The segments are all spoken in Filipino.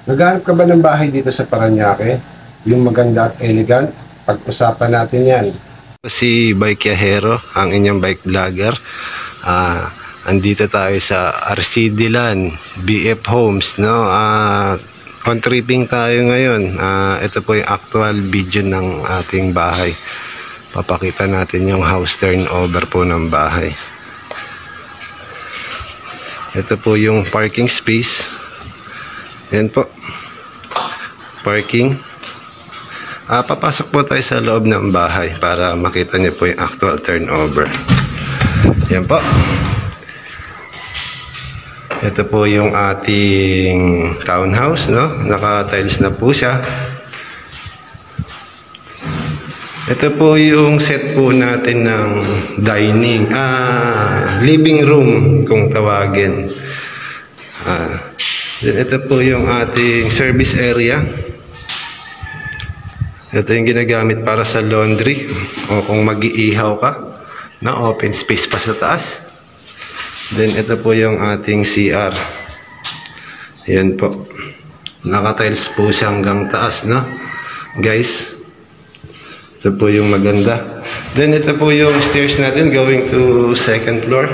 Naghahanap ka ba ng bahay dito sa Parañaque? Yung maganda at elegant? Pag-usapan natin yan. Si Bikehero, ang inyong bike vlogger. Andito tayo sa RCD Land, BF Homes, no? On tripping tayo ngayon. Ito po yung actual video ng ating bahay. Papakita natin yung house turnover po ng bahay. Ito po yung parking space. Yan po. Parking. Papasok po tayo sa loob ng bahay para makita niyo po yung actual turnover. Yan po. Ito po yung ating townhouse, no? Naka-tiles na po siya. Ito po yung set po natin ng dining, living room kung tawagin. Then ito po yung ating service area. Ito yung ginagamit para sa laundry o kung mag-iihaw ka, na open space pa sa taas. Then ito po yung ating CR. Ayan po. Naka-tiles po siya hanggang taas, no? Guys. Ito po yung maganda. Then ito po yung stairs natin going to second floor.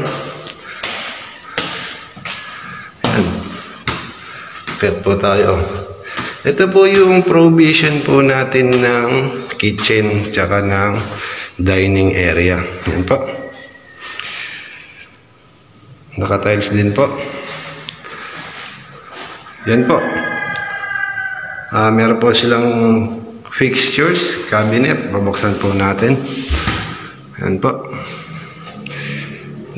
Ayan. Kaya po tayo. Ito po yung provision po natin ng kitchen tsaka ng dining area. Yan po. Naka-tiles din po. Yan po. Meron po silang fixtures, cabinet. Babuksan po natin. Yan po.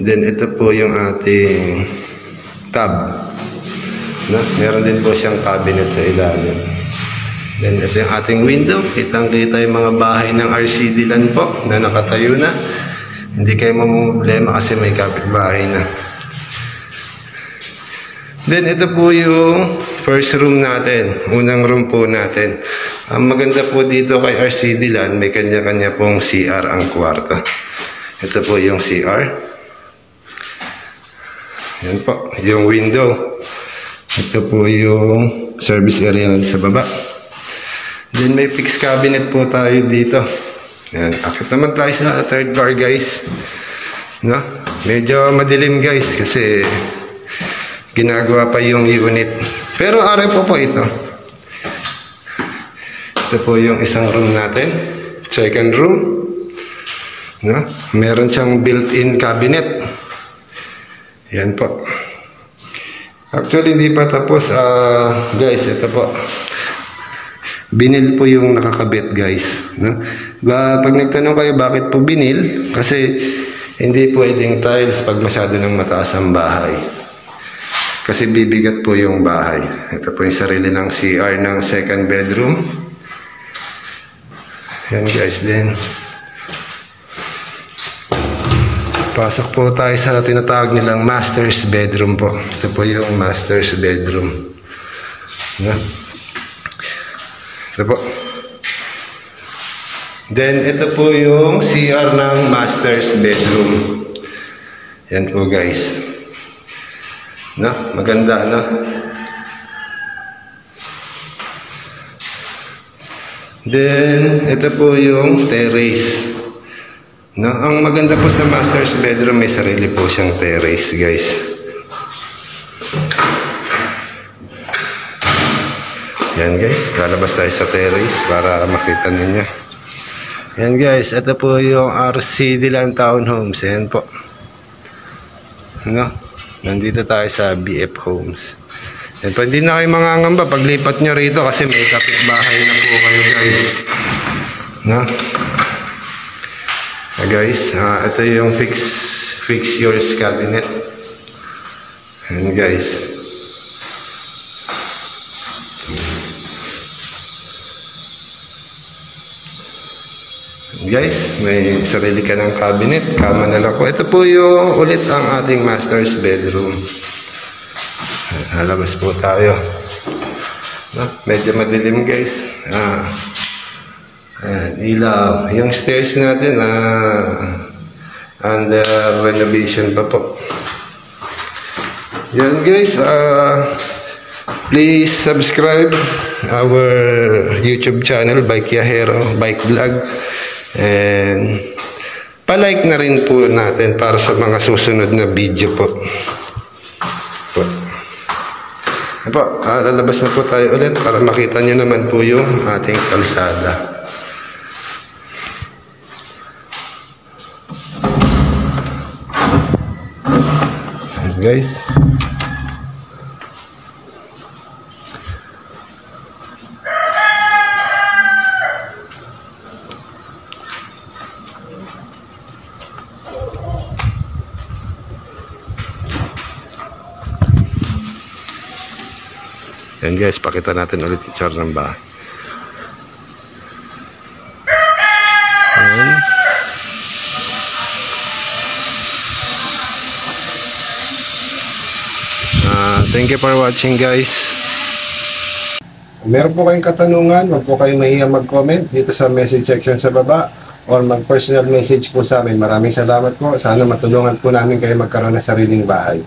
Then ito po yung ating tab. No? Meron din po siyang cabinet sa ilalim. Then ito yung ating window. Kitang-kita yung mga bahay ng RCD Land po na nakatayo na. Hindi kayo mamumblema kasi may kapitbahay na. Then ito po yung first room natin. Unang room po natin. Ang maganda po dito kay RCD Land, may kanya-kanya pong CR ang kwarto. Ito po yung CR. Yan po, yung window. Ito po yung service area natin sa baba. Then may fixed cabinet po tayo dito. Yan. Akit naman tayo sa third floor, guys. No? Medyo madilim, guys, kasi ginagawa pa yung unit. Pero aray po ito. Ito po yung isang room natin. Second room. No? Meron siyang built-in cabinet. Yan po. Actually, hindi pa tapos. Guys, ito po. Binil po yung nakakabit, guys. No? Pag nagtanong kayo bakit po binil, kasi hindi pwedeng tiles pag masyado ng mataas ang bahay. Kasi bibigat po yung bahay. Ito po yung sarili ng CR ng second bedroom. Yan, guys, din. Pasok po tayo sa tinatawag nilang master's bedroom po. Ito po yung master's bedroom. Ito po. Then, ito po yung CR ng master's bedroom. Yan po, guys. No? Maganda, no? Then, ito po yung terrace. No, ang maganda po sa master's bedroom, may sarili po siyang terrace, guys. Yan, guys, lalabas tayo sa terrace para makita ninyo. Yan, guys, ito po yung RCD Land Townhomes. Yan po. No, nandito tayo sa BF Homes. Yan po, hindi na kayo mangangamba paglipat nyo rito kasi may kapitbahay na po kayo, guys. No? Guys, ito yung fix yours cabinet. And guys, may sarili ka ng cabinet, kama na lang po. Ito po yung ulit ang ating master's bedroom. Lalabas po tayo. Medyo madilim, guys. Ilaw. Yung stairs natin under renovation pa po. Yan, guys, Please subscribe our YouTube channel, Bike Yahero, Bike Vlog. And palike na rin po natin para sa mga susunod na video po. Lalabas na po tayo ulit para makita nyo naman po yung ating kalsada. Guys, yan guys, pakita natin ulit yung char ng bahay. Ayan. Thank you for watching guys. Kung meron po kayong katanungan, huwag po kayong mahiya mag-comment dito sa message section sa baba or mag-personal message po sa amin. Maraming salamat po. Sana matulungan po namin kayo magkaroon ng sariling bahay.